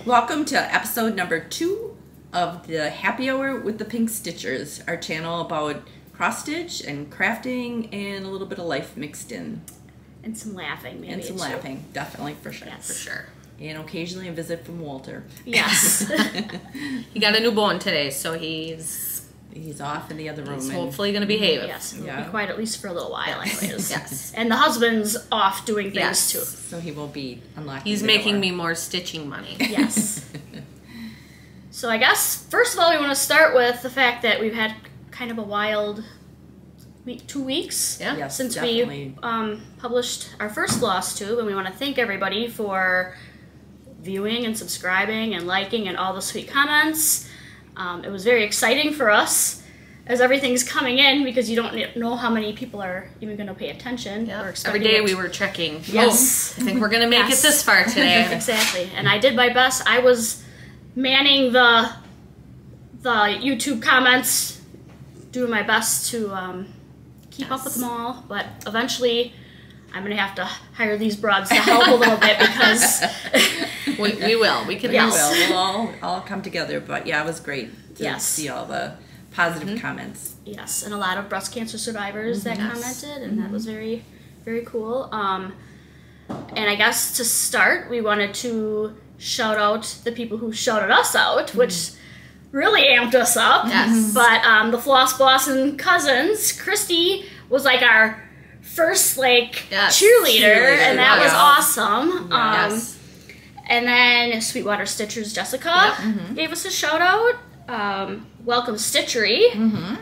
Welcome to episode number 2 of the Happy Hour with the Pink Stitchers, our channel about cross stitch and crafting and a little bit of life mixed in. And some laughing, maybe. And some laughing, definitely, for sure. Yes. For sure. And occasionally a visit from Walter. Yes. He got a new bone today, so he's off in the other room. He's hopefully going to behave. Yes, he'll be quiet at least for a little while, yes. anyways. Yes. And the husband's off doing things, yes. too. So he will be unlocking He's the making door. me more stitching money. Yes. So I guess, first of all, we want to start with the fact that we've had kind of a wild 2 weeks yes, since definitely. we published our first FlossTube, and we want to thank everybody for viewing and subscribing and liking and all the sweet comments. It was very exciting for us as everything's coming in because you don't know how many people are even going to pay attention. Yep. Or Every day we were checking. Yes. Oh, I think we're going to make it this far today. Exactly. And I did my best. I was manning the YouTube comments, doing my best to keep up with them all. But eventually, I'm going to have to hire these broads to help a little bit because... we will. We can Yes. help. We'll all come together. But yeah, it was great to see all the positive comments. Yes, and a lot of breast cancer survivors that commented, and that was very, very cool. And I guess to start, we wanted to shout out the people who shouted us out, which really amped us up. Yes. But the Floss Boss and Cousins, Christy was like our first cheerleader, and that was awesome. Yes. And then Sweetwater Stitchers Jessica gave us a shout out. Welcome Stitchery.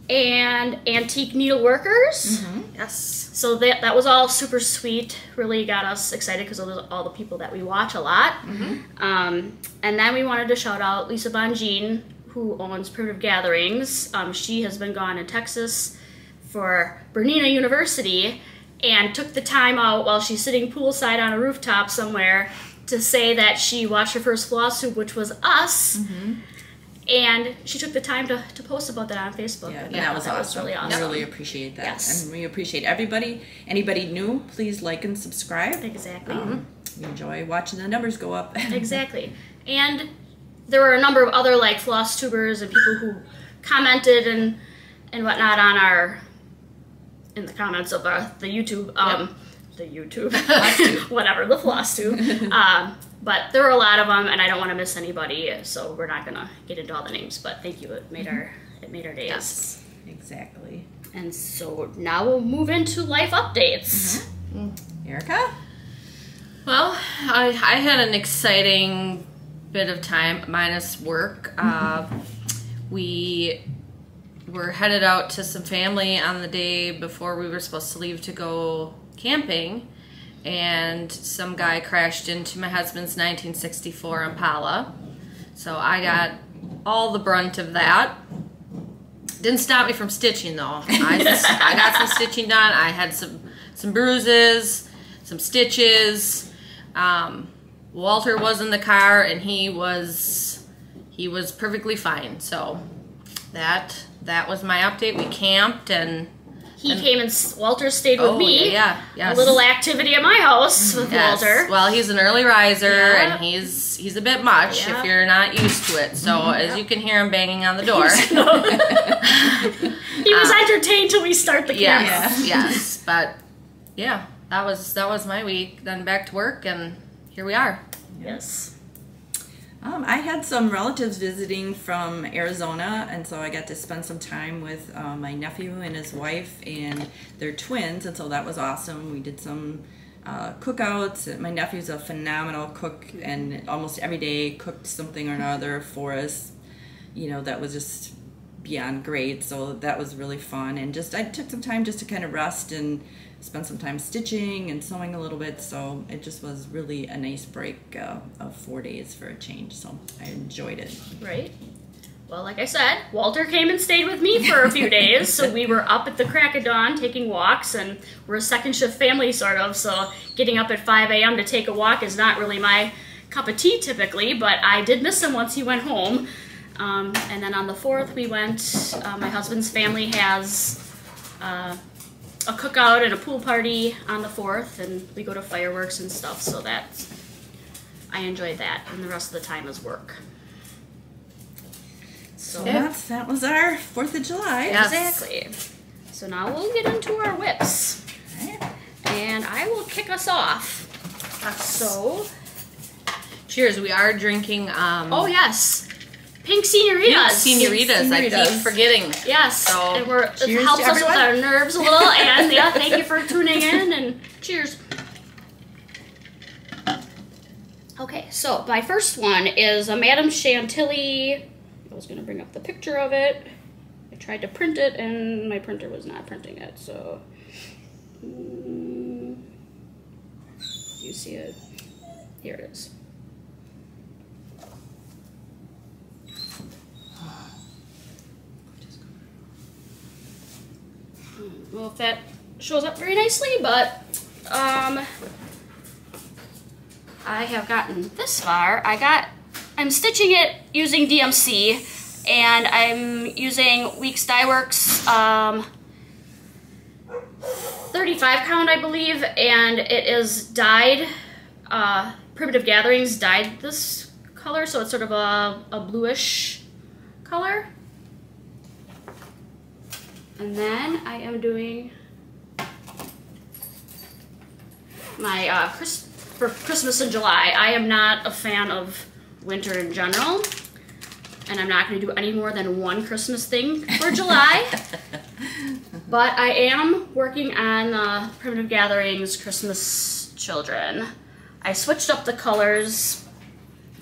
And Antique Needleworkers. Yes. So that was all super sweet. Really got us excited because those are all the people that we watch a lot. And then we wanted to shout out Lisa Bonjean, who owns Primitive Gatherings. She has been gone in Texas for Bernina University and took the time out while she's sitting poolside on a rooftop somewhere to say that she watched her first FlossTube, which was us. And she took the time to post about that on Facebook. Yeah, and that was awesome. Was really awesome. We really appreciate that. Yes. And we appreciate everybody. Anybody new, please like and subscribe. Exactly. We enjoy watching the numbers go up. Exactly. And there were a number of other floss tubers and people who commented and whatnot on in the comments of the YouTube, whatever, the FlossTube. But there were a lot of them, and I don't want to miss anybody, so we're not gonna get into all the names. But thank you, it made our days. Yes, exactly. And so now we'll move into life updates. Erica? Well, I had an exciting bit of time, minus work. We were headed out to some family on the day before we were supposed to leave to go camping, and some guy crashed into my husband's 1964 Impala. So I got all the brunt of that. Didn't stop me from stitching though. I got some stitching done. I had some bruises, some stitches. Walter was in the car and he was perfectly fine. So that was my update. We camped and he came and Walter stayed with me. Yeah, yes. A little activity at my house with Walter. Well, he's an early riser and he's a bit much if you're not used to it. So as you can hear him banging on the door. He was entertained till we start the camera. Yes. But yeah, that was my week. Then back to work and here we are. Yes. I had some relatives visiting from Arizona, and so I got to spend some time with my nephew and his wife and their twins, and so that was awesome. We did some cookouts. My nephew's a phenomenal cook, and almost every day cooked something or another for us. You know, that was just beyond great, so that was really fun. And just I took some time just to kind of rest and spend some time stitching and sewing a little bit, so it just was really a nice break of 4 days for a change, so I enjoyed it. Right. Well, like I said, Walter came and stayed with me for a few days, so we were up at the crack of dawn taking walks, and we're a second shift family sort of, so getting up at 5 a.m. to take a walk is not really my cup of tea typically, but I did miss him once he went home. And then on the 4th we went, my husband's family has a cookout and a pool party on the 4th, and we go to fireworks and stuff, so I enjoyed that, and the rest of the time is work. So that was our 4th of July. Yes. Exactly. So now we'll get into our whips. Right. And I will kick us off. So, cheers. We are drinking oh yes, Pink Senoritas. Pink Senoritas. I keep forgetting. Yes. So, and it helps us with our nerves a little. And yeah, thank you for tuning in, and cheers. Okay, so my first one is a Madame Chantilly. I was going to bring up the picture of it. I tried to print it, and my printer was not printing it, so... you see it? Here it is. Well, if that shows up very nicely, but I have gotten this far. I'm stitching it using DMC, and I'm using Weeks Dye Works 35 count, I believe, and it is dyed. Primitive Gatherings dyed this color, so it's sort of a bluish color. And then I am doing my for Christmas in July. I am not a fan of winter in general, and I'm not going to do any more than one Christmas thing for July. But I am working on the Primitive Gatherings Christmas Children. I switched up the colors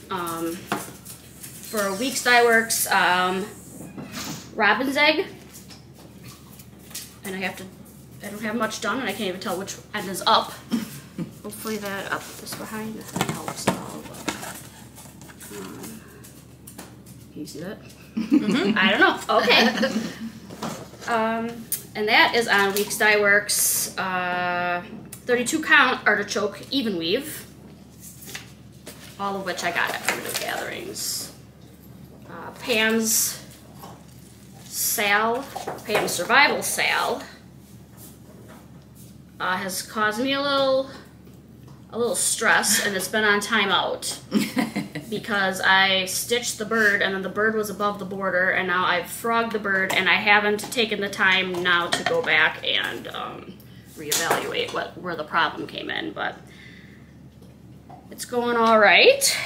for Weeks Dye Works Robin's Egg, and I don't have much done, and I can't even tell which end is up. Hopefully that up this behind helps at all. Can you see that? Mm-hmm. I don't know. Okay. And that is on Weeks Dye Works 32 count artichoke even weave. All of which I got at Primitive Gatherings. Pam's Survival Sal has caused me a little stress, and it's been on timeout because I stitched the bird, and then the bird was above the border, and now I've frogged the bird, and I haven't taken the time now to go back and reevaluate where the problem came in, but it's going all right.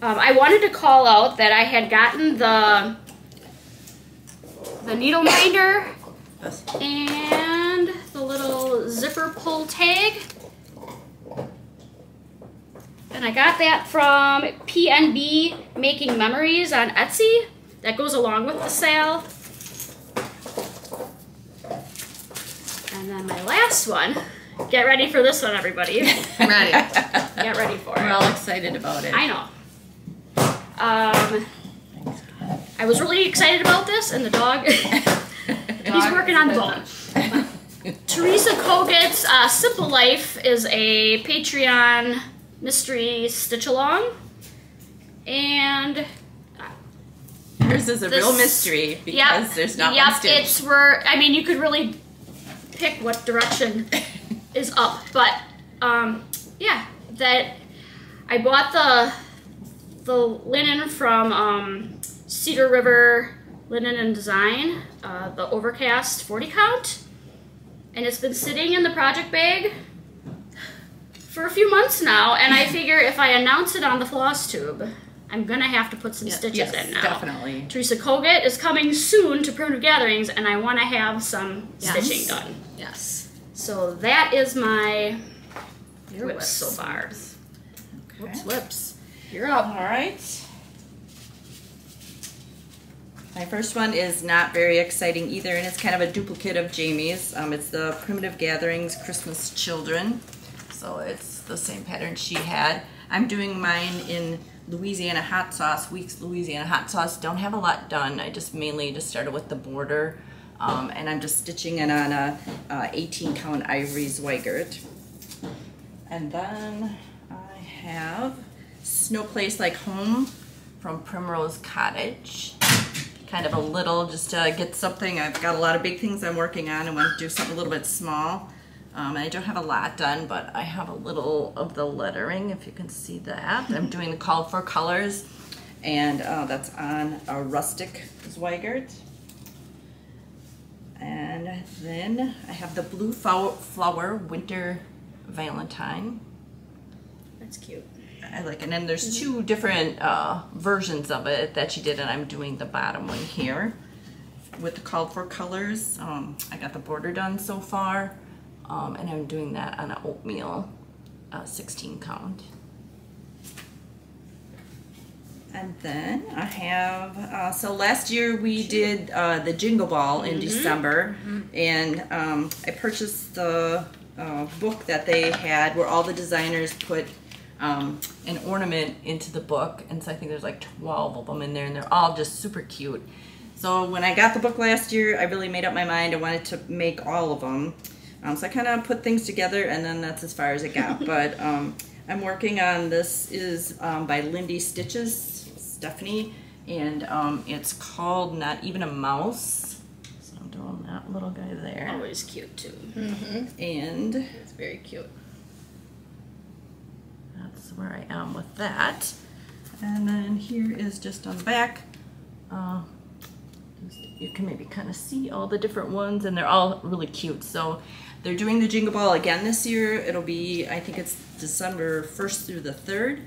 I wanted to call out that I had gotten the needle minder and the little zipper pull tag. And I got that from PNB Making Memories on Etsy. That goes along with the sale. And then my last one. Get ready for this one, everybody. I'm ready. Get ready for it. We're all excited about it. I know. I was really excited about this, and the dog, he's working on the bone. Teresa Koget's Simple Life is a Patreon mystery stitch-along, and yours is a real mystery because there's not one stitch. It's where, I mean, you could really pick what direction is up, but yeah, that I bought the linen from Cedar River Linen and Design, the Overcast 40 count, and it's been sitting in the project bag for a few months now, and I figure if I announce it on the FlossTube, I'm gonna have to put some stitches in now. Definitely. Teresa Colgate is coming soon to Primitive Gatherings, and I want to have some stitching done. Yes. So that is my whips so far. Okay. Whoops, whips. You're up. All right. My first one is not very exciting either, and it's kind of a duplicate of Jamie's. It's the Primitive Gatherings Christmas Children. So it's the same pattern she had. I'm doing mine in Louisiana hot sauce. Weeks Louisiana hot sauce. Don't have a lot done. I just mainly just started with the border, and I'm just stitching it on a 18 count ivory Zweigert. And then I have Snow Place Like Home from Primrose Cottage. Kind of a little, just to get something. I've got a lot of big things I'm working on. I want to do something a little bit small. I don't have a lot done, but I have a little of the lettering, if you can see that. I'm doing the call for colors, and that's on a rustic Zweigert. And then I have the Blue Flower Winter Valentine. That's cute. I like it. And then there's two different versions of it that she did, and I'm doing the bottom one here with the call for colors. I got the border done so far. And I'm doing that on an oatmeal 16 count. And then I have, so last year we did the Jingle Ball in December, and I purchased the book that they had where all the designers put an ornament into the book, and so I think there's like 12 of them in there, and they're all just super cute. So when I got the book last year, I really made up my mind I wanted to make all of them. So I kind of put things together, and then that's as far as it got. But I'm working on this is by Lindy Stiches, Stephanie, and it's called Not Even a Mouse. So I'm doing that little guy there. Always cute too. And It's very cute. that's where I am with that. And then here is just on the back. You can maybe kind of see all the different ones, and they're all really cute. So they're doing the Jingle Ball again this year. It'll be, I think it's December 1st through the 3rd.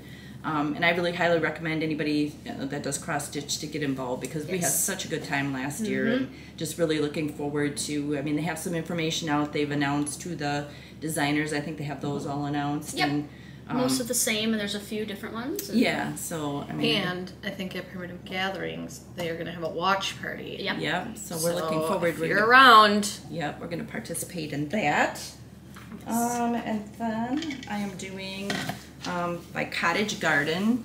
And I really highly recommend anybody that does cross stitch to get involved, because we had such a good time last year, and just really looking forward to, I mean, they have some information out they've announced to the designers. I think they have those all announced. Yep. And, most of the same, and there's a few different ones. yeah, so I mean, And I think at Primitive Gatherings, they are going to have a watch party. Yep. yeah, so we're looking forward. If you're around. Yep, we're going to participate in that. And then I am doing by Cottage Garden,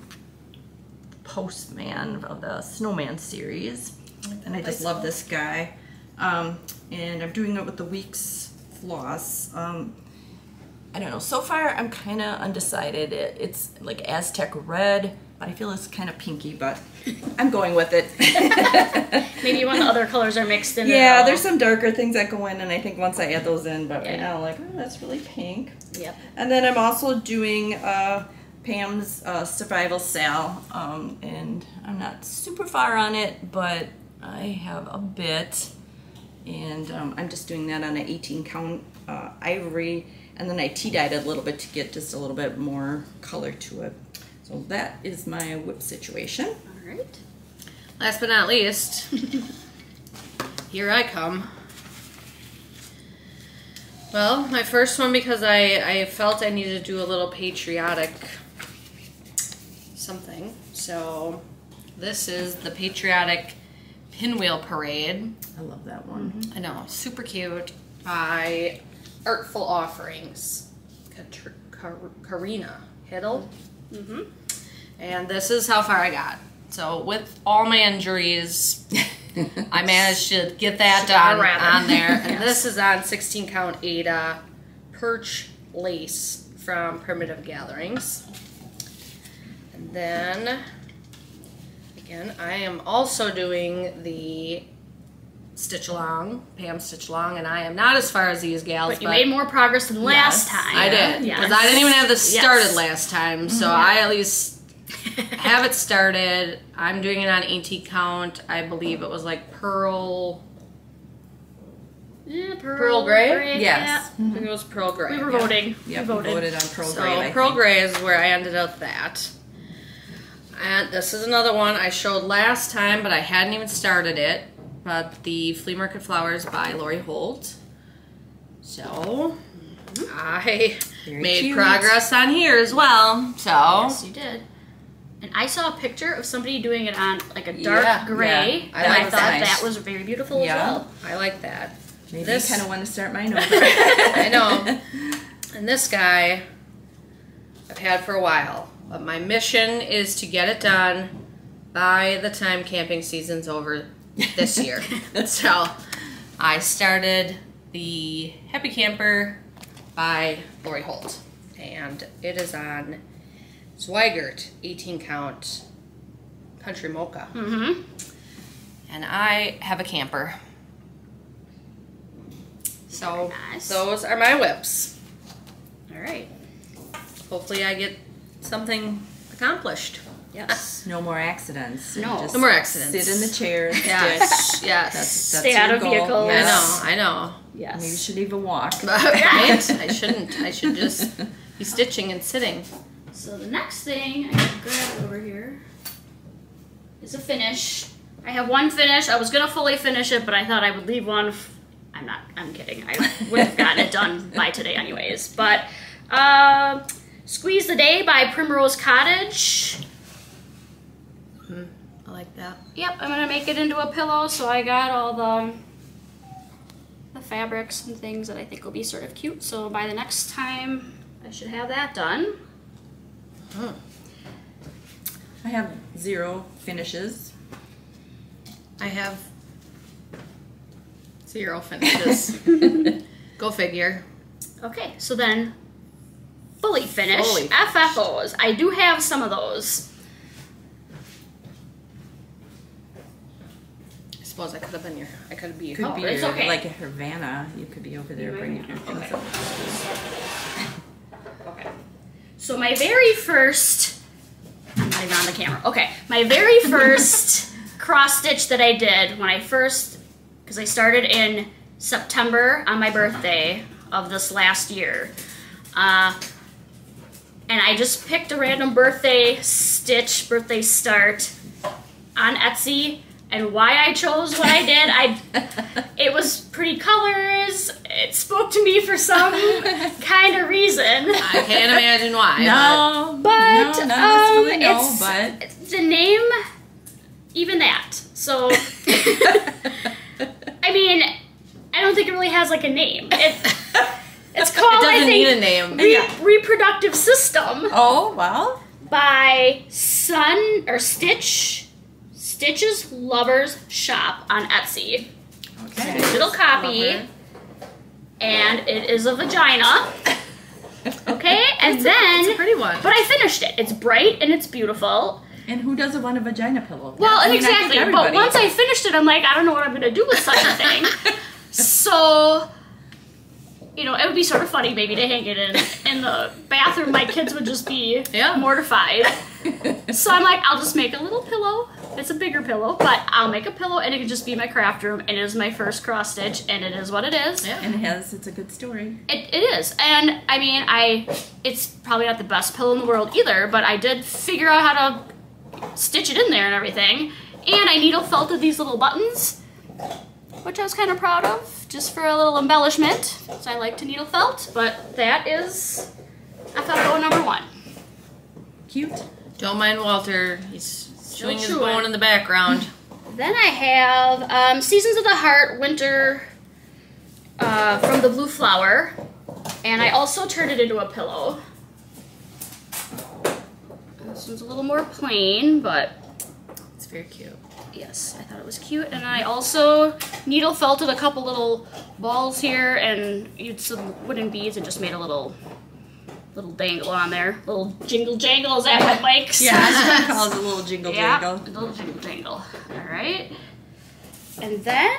Postman of the Snowman series. And I just love this guy. And I'm doing it with the Weeks floss. I don't know, so far I'm kind of undecided. It's like Aztec red, but I feel it's kind of pinky, but I'm going with it. Maybe when the other colors are mixed in. Yeah, there's some darker things that go in, and I think once I add those in, but right now, like, oh, that's really pink. Yep. And then I'm also doing Pam's Survival Sal, and I'm not super far on it, but I have a bit, and I'm just doing that on an 18 count ivory, and then I tea-dyed it a little bit to get just a little bit more color to it. So that is my whip situation. All right. Last but not least, here I come. Well, my first one, because I felt I needed to do a little patriotic something. So this is the Patriotic Pinwheel Parade. I love that one. I know, super cute, by Artful Offerings. Karina Hiddle. And this is how far I got. So with all my injuries, I managed to get that done on there. And this is on 16 count Ada Perch lace from Primitive Gatherings. And then, again, I am also doing the Stitch Along, Pam Stitch Along, and I am not as far as these gals. But you made more progress than last time. I did, because I didn't even have this started last time, so I at least have it started. I'm doing it on 18 count. I believe it was like pearl Yeah, Pearl gray? Yes. I think it was pearl gray. We were voting. Yep, We voted. voted on pearl So gray. pearl gray is where I ended up that. And this is another one I showed last time, but I hadn't even started it. But the Flea Market Flowers by Lori Holt. So I Very made cute. progress on here as well. So Yes, you did. And I saw a picture of somebody doing it on like a dark Yeah, gray, yeah. I and like I thought that. that was very beautiful Yeah. as well. I like that. Maybe This- you kind of want to start mine over. I know. And this guy I've had for a while. But my mission is to get it done by the time camping season's over this year. So I started the Happy Camper by Lori Holt. And it is on Zweigert 18 count Country Mocha. Mm-hmm. And I have a camper. So Nice. those are my whips. All right. Hopefully I get something accomplished. Yes. No more accidents. You No. just No more accidents. Sit in the chair. Yes, yes. That's Stay your out of goal. vehicles. Yes. I know. Yes. Maybe you should even walk. Right? I shouldn't. I should just be stitching and sitting. So the next thing I can grab over here is a finish. I have one finish. I was gonna fully finish it, but I thought I would leave one. I'm kidding. I would have gotten it done by today anyways. But Squeeze the Day by Primrose Cottage. I like that. Yep, I'm gonna make it into a pillow, so I got all the fabrics and things that I think will be sort of cute. So by the next time, I should have that done. I have 0 finishes. I have 0 finishes. Go figure. Okay, so then fully finished Fully FFOs. I do have some of those. I suppose I could have been I could be Could be it's your, okay. like a Havana. You could be over there You bringing might- your things okay. up. Okay. So my very first, I'm not even on the camera. Okay, my very first cross stitch that I did when I first, because I started in September on my birthday of this last year. And I just picked a random birthday stitch, birthday start on Etsy. And why I chose what I did, it was pretty colors. It spoke to me for some kind of reason. I can't imagine why. No, But no, none of us really know, it's but the name, even that. So, I mean, I don't think it really has like a name. It's called, It I doesn't think, need a name. Reproductive System oh well. by Stiches Lovers Shop on Etsy. Okay. Digital copy, Lover. and it is a vagina. Okay, and then It's a pretty one. but I finished it. It's bright and it's beautiful. And who doesn't want a vagina pillow? Well, I mean, I think exactly. But everybody. once I finished it, I'm like, I don't know what I'm gonna do with such a thing. So, you know, it would be sort of funny maybe to hang it in the bathroom. My kids would just be mortified. So I'm like, I'll just make a little pillow. It's a bigger pillow, but I'll make a pillow and it can just be my craft room. And it is my first cross stitch, and it is what it is. Yeah. And it's a good story. It is. And I mean, it's probably not the best pillow in the world either, but I did figure out how to stitch it in there and everything. And I needle felted these little buttons, which I was kind of proud of, just for a little embellishment, so I like to needle felt. But that is FFO number 1. Cute. Don't mind Walter. He's chewing his chewing. bone in the background. Then I have Seasons of the Heart Winter from the Blue Flower, and I also turned it into a pillow. This one's a little more plain, but It's very cute. yes, I thought it was cute. And I also needle felted a couple little balls here and used some wooden beads and just made a little dangle on there. Little jingle jangle, is that what Mike says? Yeah, that's what I call it, a little jingle Yeah, jangle. a little jingle jangle. All right. And then,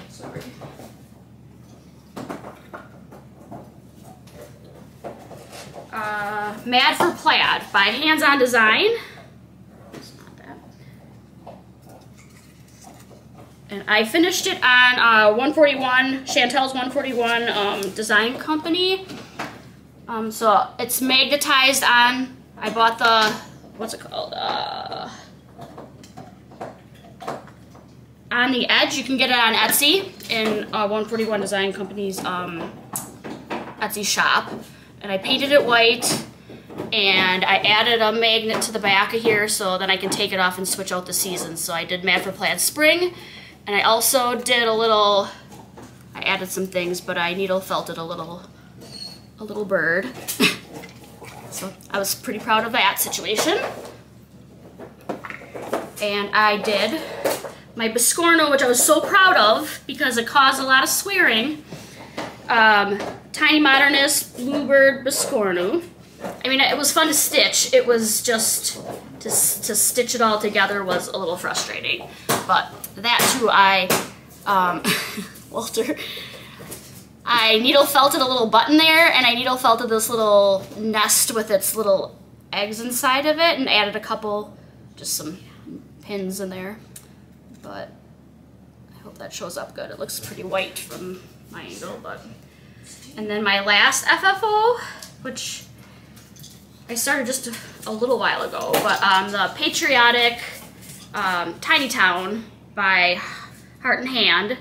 sorry. Mad for Plaid by Hands On Design. It's not that. And I finished it on 141, Chantel's 141 Design Company. So it's magnetized on, I bought the, what's it called? On the edge, you can get it on Etsy in 141 Design Company's Etsy shop. And I painted it white, and I added a magnet to the back of here so then I can take it off and switch out the seasons. So I did Mad for Plaid Spring, and I also did a little, I added some things, but I needle felted a little bird. So I was pretty proud of that situation. And I did my Biscorno, which I was so proud of because it caused a lot of swearing. Tiny Modernist Bluebird Biscorno. I mean, it was fun to stitch. It was just, to stitch it all together was a little frustrating. But that too, Walter, I needle felted a little button there, and I needle felted this little nest with its little eggs inside of it, and added a couple, just some pins in there. But I hope that shows up good. It looks pretty white from my angle, but. And then my last FFO, which I started just a little while ago, but the Patriotic Tiny Town by Heart and Hand.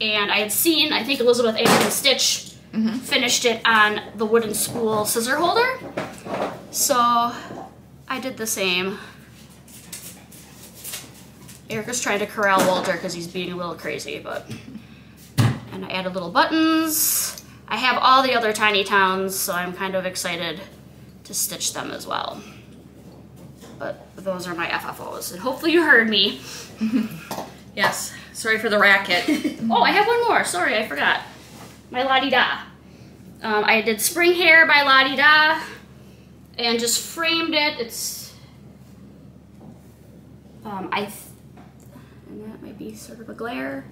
And I had seen, I think Elizabeth Anderson Stitch finished it on the wooden spool scissor holder. So I did the same. Erica's trying to corral Walter because he's being a little crazy, but. And I added little buttons. I have all the other Tiny Towns, so I'm kind of excited to stitch them as well. But those are my FFOs, and hopefully you heard me. Yes, sorry for the racket. Oh, I have one more. Sorry, I forgot. My La-Di-Da. I did Spring Hair by La-Di-Da and just framed it. It's, and that might be sort of a glare.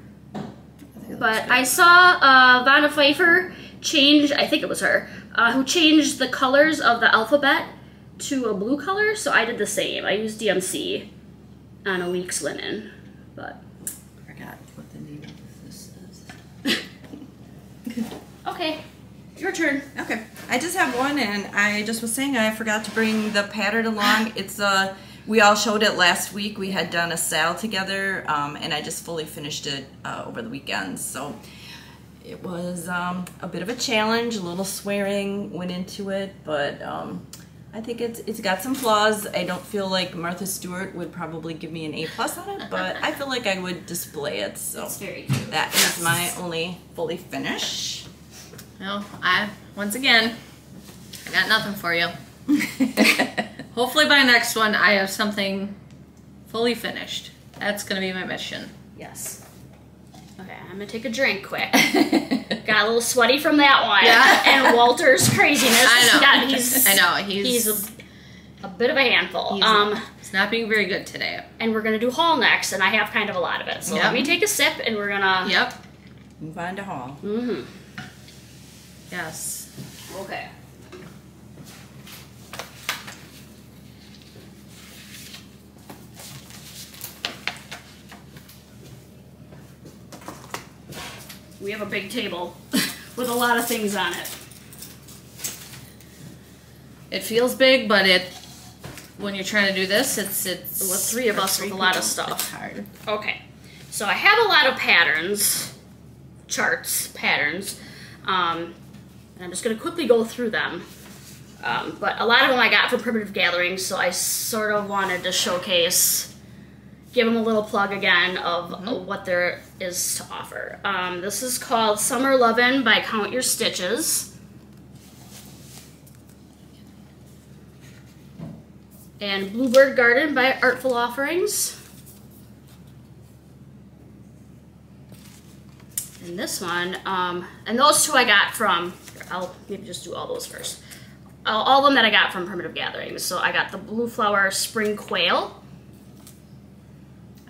But I saw Vanna Pfeiffer change, I think it was her, who changed the colors of the alphabet to a blue color, so I did the same. I used DMC on a week's linen, but. I forgot what the name of this is. Okay, your turn. Okay, I just have one, and I just was saying I forgot to bring the pattern along. It's we all showed it last week. We had done a sale together, and I just fully finished it over the weekend. So it was a bit of a challenge. A little swearing went into it, but I think it's got some flaws. I don't feel like Martha Stewart would probably give me an A+ on it, but I feel like I would display it. So That's very cute. that is my only fully finish. Well, once again, I got nothing for you. Hopefully by next one I have something fully finished. That's gonna be my mission. Yes. Okay, I'm gonna take a drink quick. Got a little sweaty from that one. Yeah. And Walter's craziness. I know. He's a bit of a handful. He's not being very good today. And we're gonna do haul next, and I have kind of a lot of it. So let me take a sip, and we're gonna. Yep. Move on to haul. Yes. Okay. We have a big table with a lot of things on it. It feels big, but when you're trying to do this, it's with three of us with a lot of stuff. It's hard. Okay, so I have a lot of patterns, patterns, and I'm just going to quickly go through them. But a lot of them I got from Primitive Gatherings, so I sort of wanted to showcase, give them a little plug again of what there is to offer. This is called Summer Lovin' by Count Your Stitches. And Bluebird Garden by Artful Offerings. And this one, and those two I got from, I'll maybe just do all those first. All of them that I got from Primitive Gatherings. So I got the Blue Flower Spring Quail.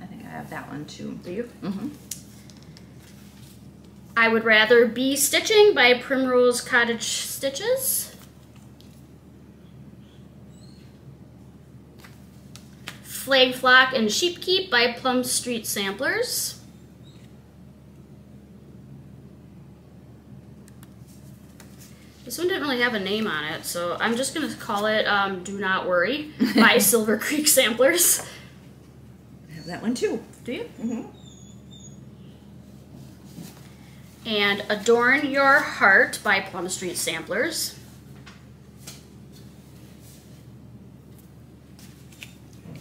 I think I have that one too. Do you? I Would Rather Be Stitching by Primrose Cottage Stiches. Flag Flock and Sheep Keep by Plum Street Samplers. This one didn't really have a name on it, so I'm just going to call it Do Not Worry by Silver Creek Samplers. I have that one too. Do you? Mm-hmm. And Adorn Your Heart by Plum Street Samplers.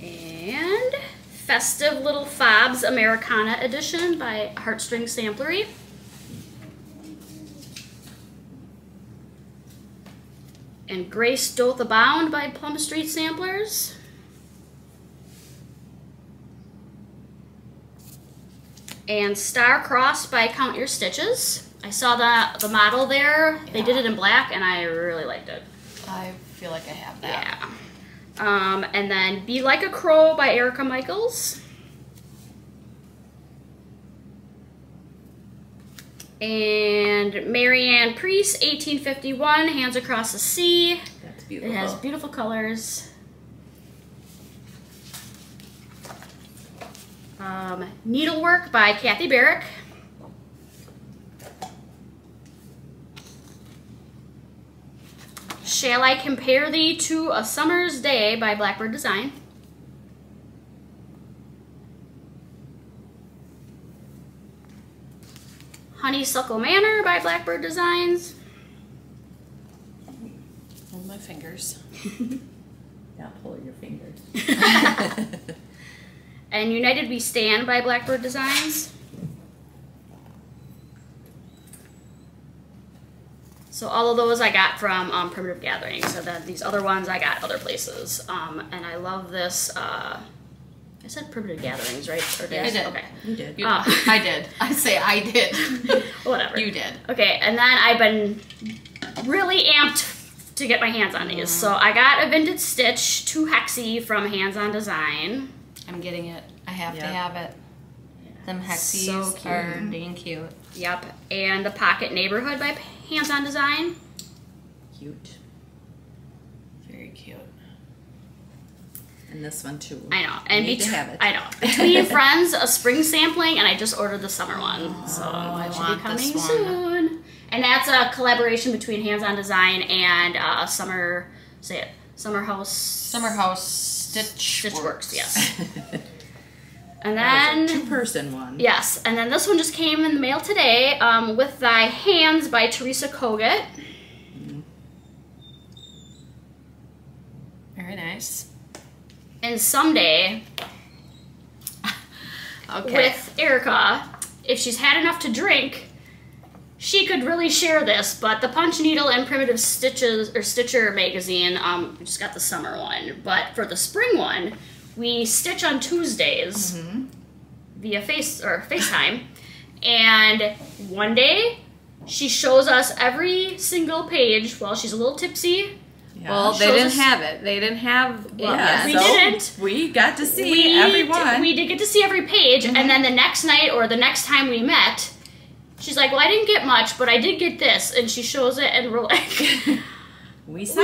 And Festive Little Fobs Americana Edition by Heartstring Samplery. And Grace Doth Abound by Plum Street Samplers. And Star Crossed by Count Your Stitches. I saw the model there. Yeah. They did it in black, and I really liked it. I feel like I have that. Yeah. And then Be Like a Crow by Erica Michaels. And Marianne Priest, 1851, Hands Across the Sea. That's beautiful. It has beautiful colors. Needlework by Kathy Barrick. Shall I Compare Thee to a Summer's Day by Blackbird Design. Honeysuckle Manor by Blackbird Designs. Hold my fingers. Yeah, pull your fingers. And United We Stand by Blackbird Designs. So all of those I got from Primitive Gatherings. So then these other ones I got other places. And I love this. I said Primitive Gatherings, right? Or did I did. Okay. You did. I did. I say I did. Whatever. You did. Okay, and then I've been really amped to get my hands on these. So I got a Vintage Stitch 2 Hexie from Hands On Design. I'm getting it. I have to have it. Them Hexies So are dang cute. Yep. And the Pocket Neighborhood by Hands On Design. Cute. Very cute. And this one too. I know. And need to have it. I know. Between Friends, a spring sampling, and I just ordered the summer one. So it should be coming soon. And that's a collaboration between Hands On Design and Summer House Stitchworks. Yes. And then that was a 2-person one. Yes, and then this one just came in the mail today. With Thy Hands by Teresa Kogut. Very nice. And Someday with Erica. If she's had enough to drink, she could really share this, but the Punch Needle and Primitive Stitches or Stitcher magazine, we just got the summer one, but for the spring one, we stitch on Tuesdays via FaceTime, and one day she shows us every single page while she's a little tipsy. Yeah. Well, they didn't have it. They didn't have it yet. We didn't. We got to see every one. We did get to see every page, and then the next night or the next time we met, she's like, well, I didn't get much, but I did get this. And she shows it, and we're like... we saw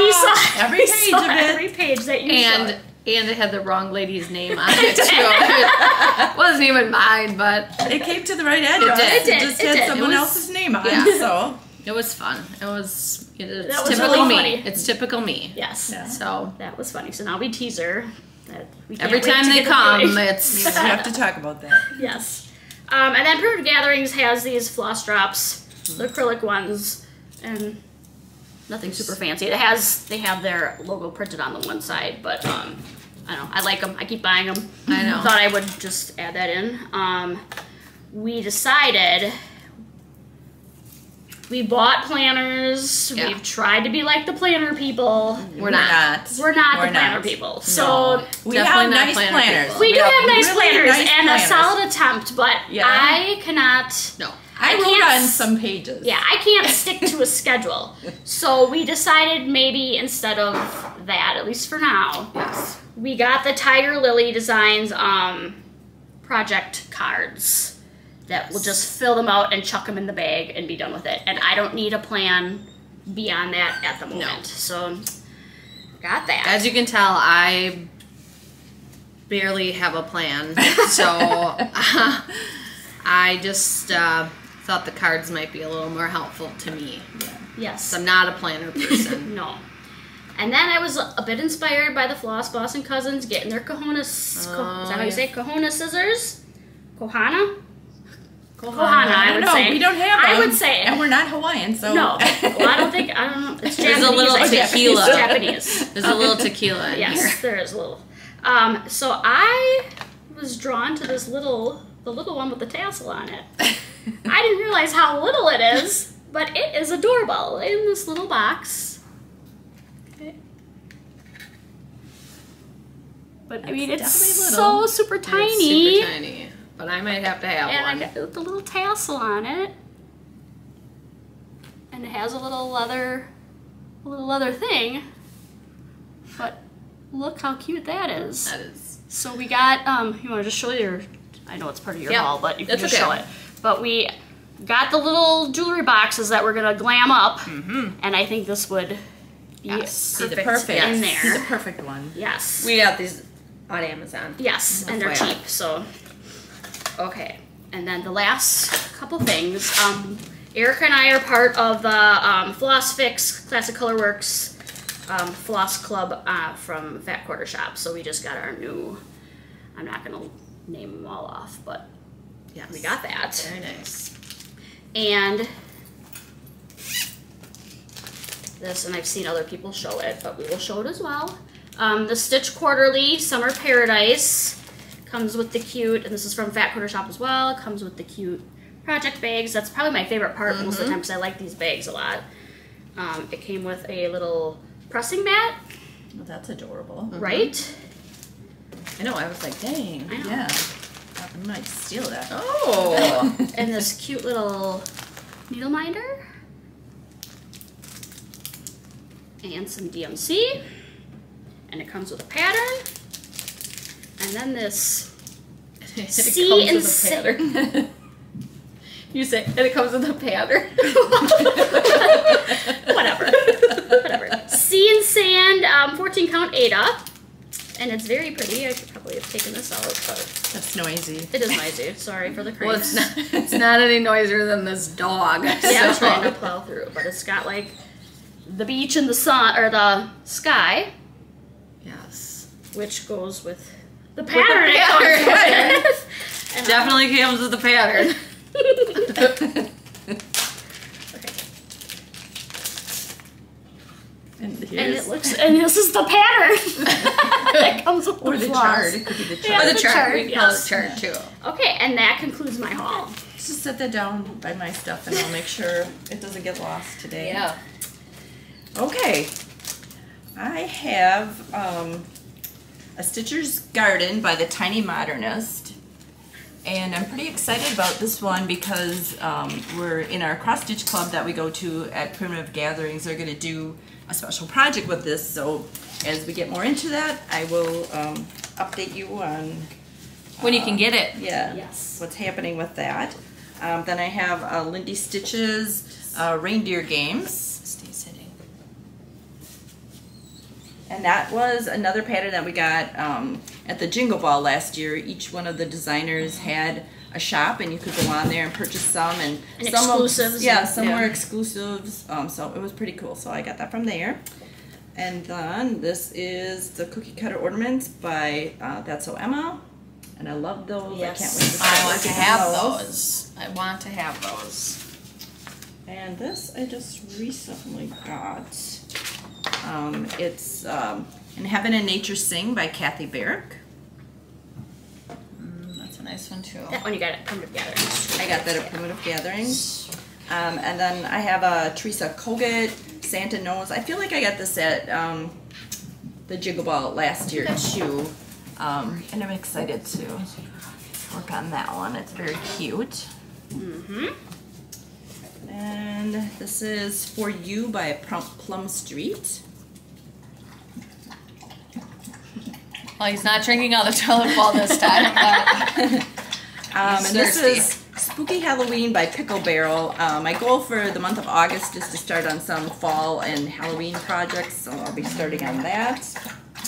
every page of it. Every page that you showed. And it had the wrong lady's name on it, too. It wasn't even mine, but... It came to the right address. It just had someone else's name on it, so... It was fun. It's was typical really me. funny. It's typical me. Yes. Yeah. So that was funny. So now we tease her. That we can't Every wait time to they get the come, page. it's... We have to talk about that. Yes. And then Primitive Gatherings has these floss drops, the acrylic ones, and nothing super fancy. They have their logo printed on the one side, but I don't know. I like them. I keep buying them. I know. Thought I would just add that in. We decided... We bought planners. Yeah. We've tried to be like the planner people. We're not. We're not the planner people. So no. We have nice planners. we do have nice really planners nice and planners. a solid attempt, but I cannot. No. I wrote on some pages. Yeah, I can't stick to a schedule. So we decided maybe instead of that, at least for now, we got the Tiger Lily Designs project cards. That will just fill them out and chuck them in the bag and be done with it. And I don't need a plan beyond that at the moment. No. So, got that. As you can tell, I barely have a plan. So, I just thought the cards might be a little more helpful to me. Yes. So I'm not a planner person. No. And then I was a bit inspired by the Floss Boss and Cousins getting their Kahuna, is that how you say it? Kahuna scissors? Kohana, I would say. We don't have them. I would say it. And we're not Hawaiian, so. No. Well, I don't know. It's Japanese. There's a little tequila. It's Japanese. There's a little tequila in here. Yes, there is a little. So I was drawn to the little one with the tassel on it. I didn't realize how little it is, but it is adorable in this little box. Okay. But I mean, it's so super tiny. It's super tiny. But I might have to have one. And I got the little tassel on it. And it has a little leather thing. But look how cute that is. That is. So we got, you want to just show your, I know it's part of your haul, but you can just show it. But we got the little jewelry boxes that we're going to glam up. And I think this would be perfect in there. Be the perfect one. Yes. We got these on Amazon. Yes, and they're cheap, so. Okay, and then the last couple things. Erica and I are part of the Floss Fix Classic Colorworks Floss Club from Fat Quarter Shop. So we just got our new, I'm not going to name them all off, but yeah, we got that. Very nice. And this, and I've seen other people show it, but we will show it as well. The Stitch Quarterly Summer Paradise. Comes with the cute, and this is from Fat Quarter Shop as well, comes with the cute project bags. That's probably my favorite part most of the time because I like these bags a lot. It came with a little pressing mat. Well, that's adorable. Right? I know, I was like, dang. I know. Yeah. I might steal that. Oh. And this cute little needle minder. And some DMC. And it comes with a pattern. And then this C and pattern. You say, and it comes with a pattern. Whatever. Sea and Sand 14 count Ada. And it's very pretty. I could probably have taken this out, but That's noisy. it is noisy. Sorry for the creaks. Well, it's not any noisier than this dog. Yeah, I'm trying to plow through, but it's got like the beach and the sun, or the sky, Yes. which goes with the pattern. And Definitely comes with the pattern. Okay. And And this is the pattern that comes with or the the floss. chart. It could be the chart. Yeah, Or the the chart. chart, We can call it yes. chart too. Okay, and that concludes my haul. Just set that down by my stuff and I'll make sure it doesn't get lost today. Yeah. Okay. I have a Stitcher's Garden by the Tiny Modernist. And I'm pretty excited about this one because we're in our cross stitch club that we go to at Primitive Gatherings. They're going to do a special project with this. So as we get more into that, I will update you on When you can get it. yeah, Yes. what's happening with that. Then I have Lindy Stiches Reindeer Games. Stay sitting. And that was another pattern that we got at the Jingle Ball last year. Each one of the designers had a shop, and you could go on there and purchase some. And some exclusives. Some were exclusives. So it was pretty cool. So I got that from there. And then this is the Cookie Cutter Ornaments by That's So Emma. And I love those. Yes. I can't wait to I start want to working have on those. I want to have those. And this I just recently got. It's In Heaven and Nature Sing by Kathy Barrick. That's a nice one too. That one you got at Primitive Gatherings. I got that at Primitive Gatherings. And then I have a Teresa Kogut, Santa Knows. I feel like I got this at the Jingle Ball last year too. And I'm excited to work on that one. It's very cute. And this is For You by Plum Street. Well, he's not drinking out of the toilet bowl this time. And this thirsty. is Spooky Halloween by Pickle Barrel. My goal for the month of August is to start on some fall and Halloween projects, so I'll be starting on that.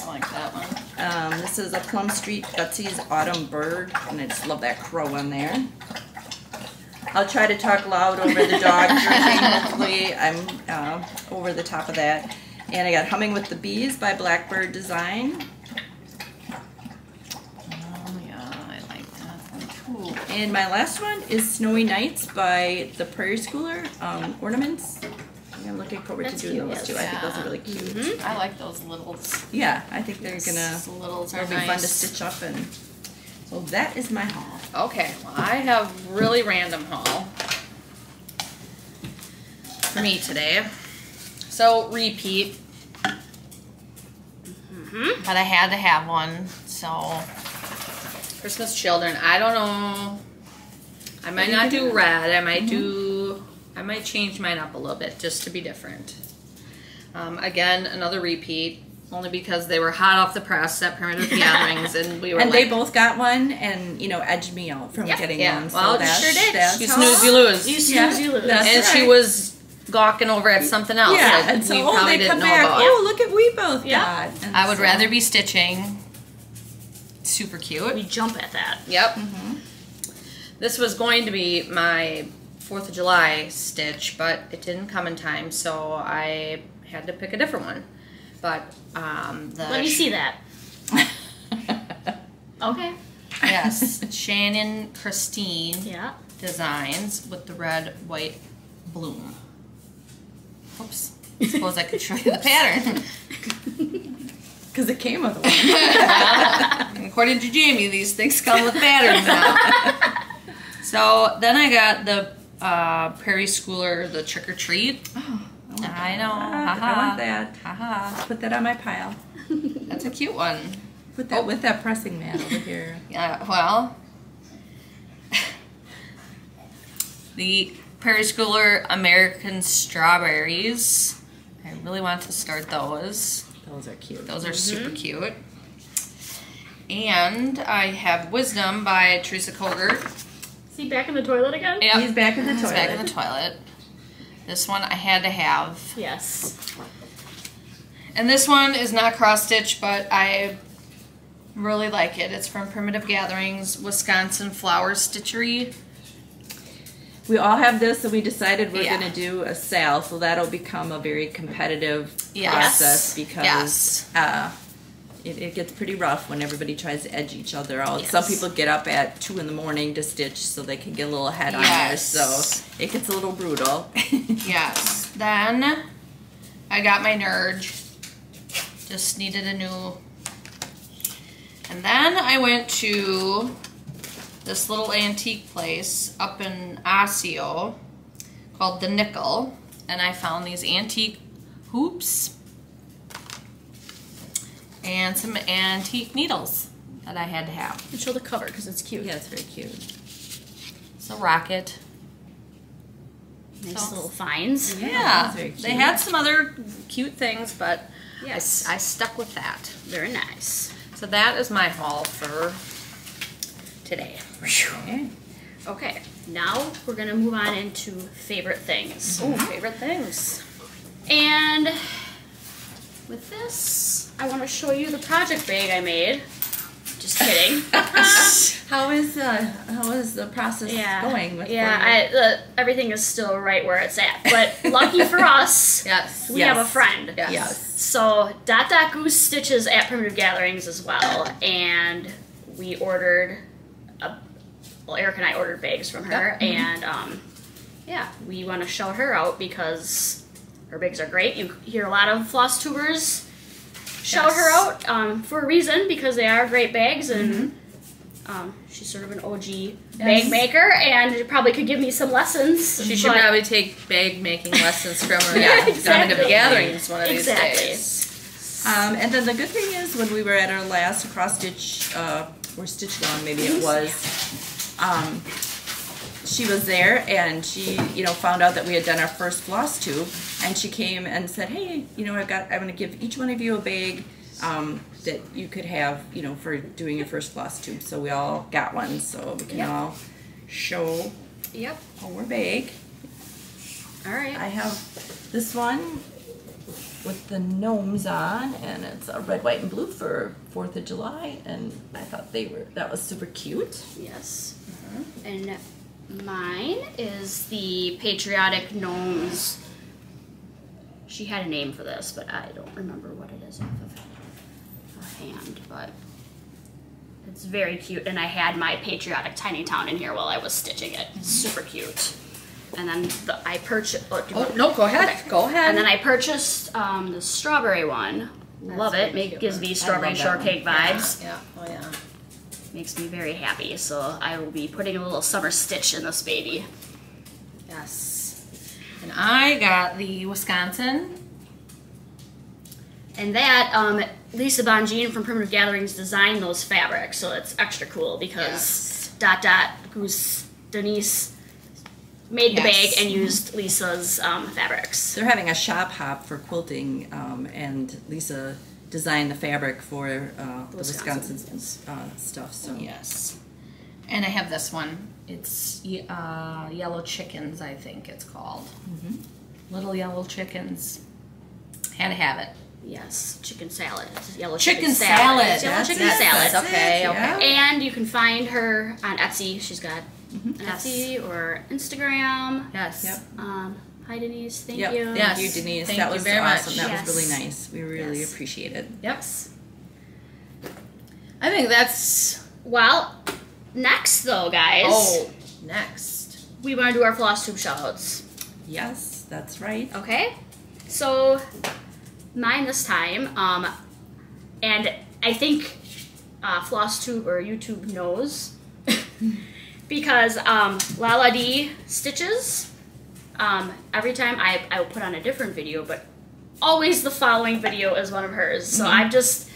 I like that one. This is a Plum Street Betsy's Autumn Bird, and I just love that crow on there. I'll try to talk loud over the dog drinking. Hopefully I'm over the top of that. And I got Humming with the Bees by Blackbird Design. Oh yeah, I like that one too. And my last one is Snowy Nights by the Prairie Schooler Ornaments. I'm looking forward to doing those too. I think those are really cute. I like those littles. Yeah, I think they're Those littles are be nice. fun to stitch up, and so that is my haul. Okay, well I have really random haul for me today. So repeat, but I had to have one. So Christmas Children. I don't know. I might not do red. I might do. I might change mine up a little bit just to be different. Again, another repeat, only because they were hot off the press at Primitive Gatherings, and we were. And like, they both got one, and edged me out from getting one. So Well, that's, sure did. That's You how- snooze, you lose. You snooze, you lose. That's And she right. was gawking over at something else Yeah, that and so we probably they come didn't know back. about. Oh, look at we both Yeah. got. And I would so- rather be stitching. Super cute. We jump at that. Yep. This was going to be my 4th of July stitch, but it didn't come in time, so I had to pick a different one. But Let me see that. Okay. Yes, Shannon Christine Yeah. Designs with the red, white bloom. Oops. I suppose I could show you the pattern. Because it came with one. According to Jamie, these things come with patterns now. So then I got the Prairie Schooler, the Trick or Treat. Oh, I know. I want that. Haha. Put that on my pile. That's a cute one. Put that with that pressing mat over here. Yeah, well, the Prairie Schooler American Strawberries. I really want to start those. Those are cute. Those are super cute. And I have Wisdom by Teresa Kogert. Is he back in the toilet again? Yep. He's back in the He's toilet. back in the toilet. This one I had to have. Yes. And this one is not cross stitch, but I really like it. It's from Primitive Gatherings, Wisconsin Flower Stitchery. We all have this, so we decided we're Yeah. going to do a sale, so that'll become a very competitive Yes. process because Yes. it gets pretty rough when everybody tries to edge each other out. Yes. Some people get up at 2 in the morning to stitch so they can get a little ahead on Yes. theirs, so it gets a little brutal. Yes. Then I got my Nurge. Just needed a new. And then I went to this little antique place up in Osseo called The Nickel, and I found these antique hoops and some antique needles that I had to have. And show the cover because it's cute. Yeah, it's very cute. It's a rocket. Nice So- little finds. Yeah, that's very they cute. had some other cute things, but Yes. I stuck with that. Very nice. So that is my haul for today. Okay. Okay, now we're gonna move on into favorite things. Oh, favorite things. And with this, I want to show you the project bag I made. Just kidding. How is the process going? With Everything is still right where it's at. But lucky for us, Yes. we have a friend. Yes. Yes. So Goose stitches at Primitive Gatherings as well, and we ordered Eric and I ordered bags from her, and we want to shout her out because her bags are great. You hear a lot of floss tubers shout her out for a reason, because they are great bags, and she's sort of an OG bag maker, and probably could give me some lessons. She should but- probably take bag making lessons from her Yeah, at exactly. Primitive Gatherings one of these Exactly. days. And then the good thing is, when we were at our last cross stitch or stitch along, maybe it was, she was there, and she, found out that we had done our first floss tube, and she came and said, "Hey, I'm going to give each one of you a bag that you could have, for doing your first floss tube." So we all got one, so we can all show Yep. our bag. All right. I have this one with the gnomes on, and it's a red, white, and blue for 4th of July, and I thought that was super cute. Yes. And Mine is the Patriotic Gnomes. She had a name for this, but I don't remember what it is off of hand, but it's very cute. And I had my Patriotic Tiny Town in here while I was stitching it. Super cute. And then I purchased... no, go ahead. Okay. Go ahead. And then I purchased the strawberry one. Love it. Gives me strawberry shortcake vibes. Yeah. Oh, yeah. Makes me very happy. So I will be putting a little summer stitch in this baby. Yes. And I got the Wisconsin. And that, Lisa Bonjean from Primitive Gatherings designed those fabrics. So it's extra cool because Goose Denise made the bag and used Lisa's fabrics. They're having a shop hop for quilting, and Lisa designed the fabric for the Wisconsin stuff. So yes, and I have this one. It's Yellow Chickens, I think it's called. Little Yellow Chickens. Had to have it. Yes, chicken salad. It's yellow chicken salad. It's yellow chicken salad. Okay. And you can find her on Etsy. She's got an Etsy or Instagram. Yes. Yep. Hi Denise, thank you. Thank you, Denise. Thank that you was very awesome. much. That was really nice. We really appreciate it. Yep. I think that's... Well, next though, guys. Oh, next. We want to do our FlossTube shoutouts. Yes, that's right. Okay. So, mine this time, and I think FlossTube or YouTube knows, because Lala D Stiches, every time I will put on a different video, but always the following video is one of hers. So I've just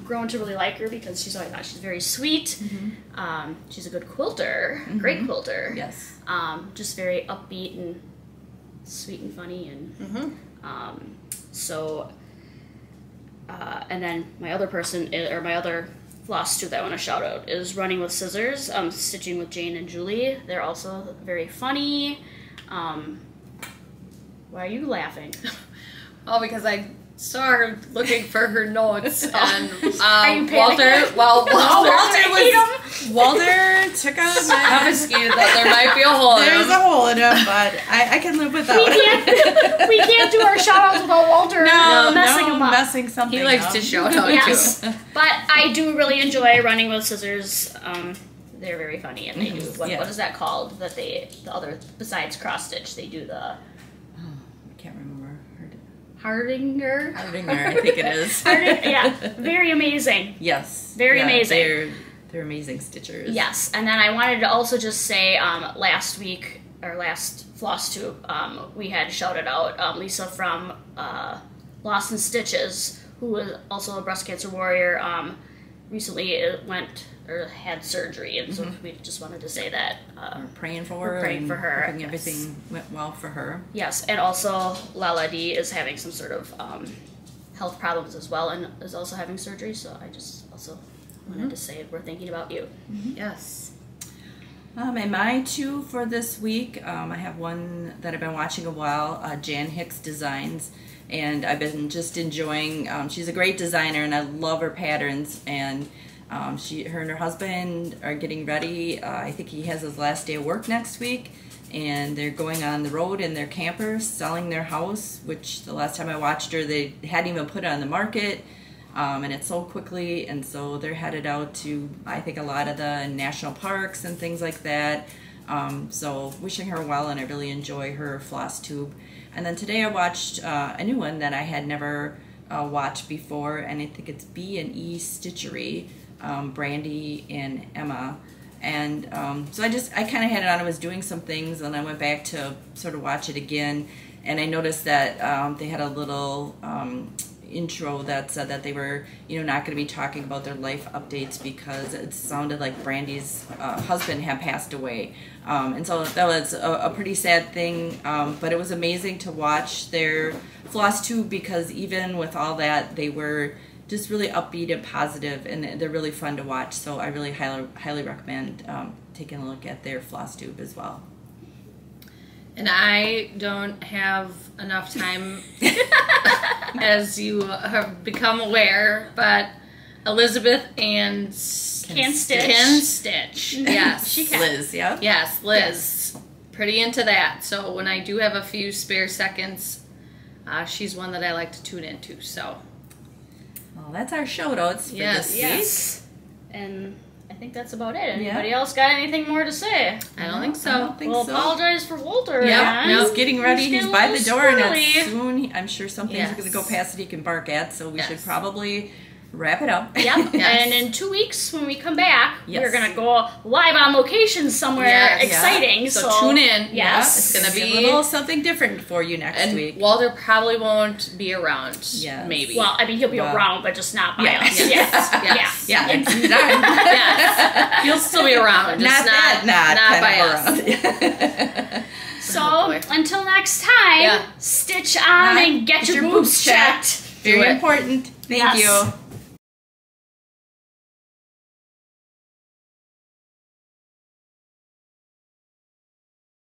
grown to really like her because she's very sweet. She's a good quilter, great quilter. Yes. Just very upbeat and sweet and funny, and and then my other person or my other FlossTube that I want to shout out is Running with Scissors, Stitching with Jane and Julie. They're also very funny. Why are you laughing? Oh, because I saw her looking for her notes, and Are you Walter took out my confiscated that there might be a hole. There's a hole in him, but I can live with that. We can't do our shout outs without Walter messing something He likes up. to shout out too. But I do really enjoy Running with Scissors. They're very funny, and they do what is that called? That the other besides cross stitch, they do the I can't remember. Hardinger, I think it is. Yeah, very amazing. Yes. Very amazing. They're amazing stitchers. Yes, and then I wanted to also just say last week, or last FlossTube, we had shouted out Lisa from Lost in Stiches, who was also a breast cancer warrior, recently had surgery, and so we just wanted to say that. We're praying for her. Hoping everything went well for her. Yes, and also Lala D is having some sort of health problems as well, and is also having surgery, so I just also wanted to say we're thinking about you. Yes. And my two for this week, I have one that I've been watching a while, Jan Hicks Designs, and I've been just enjoying, she's a great designer, and I love her patterns, and her and her husband are getting ready. I think he has his last day of work next week, and they're going on the road in their camper, selling their house, which the last time I watched her, they hadn't even put it on the market, and it sold quickly, and so they're headed out to, I think, a lot of the national parks and things like that. So wishing her well, and I really enjoy her FlossTube. And then today I watched a new one that I had never watched before, and I think it's B&E Stitchery. Brandy and Emma, and so I kind of had it on. I was doing some things, and I went back to sort of watch it again, and I noticed that they had a little intro that said that they were not going to be talking about their life updates because it sounded like Brandy's husband had passed away, and so that was a pretty sad thing, but it was amazing to watch their FlossTube because even with all that, they were just really upbeat and positive, and they're really fun to watch. So I really highly recommend taking a look at their FlossTube as well. And I don't have enough time, as you have become aware, but Elizabeth and Can stitch. Can stitch. Yes. She can. Liz, yeah. Yes, Liz. Pretty into that. So when I do have a few spare seconds, she's one that I like to tune into. So. Well, that's our shout outs for this week. Yes. And I think that's about it. Anybody else got anything more to say? I don't think so. I don't think We'll so. apologize for Walter. Yeah, again. he's getting ready. He's by the door, and squirrely. soon I'm sure something's Yes. going to go past that he can bark at. So we Yes. should probably wrap it up. Yep. Yes. And in 2 weeks, when we come back, Yes. we're going to go live on location somewhere Yes. exciting. So tune in. Yes. It's gonna be a little something different for you next week. And Walter probably won't be around. Yes. Maybe. Well, I mean, he'll be around, but just not by Yeah. us. Yes. Yes. Yeah, Yes. He'll still be around. Just not by us. So, Oh, boy. until next time, Yeah. stitch on and get your boobs checked. Very Do it. important. Thank Yes. you.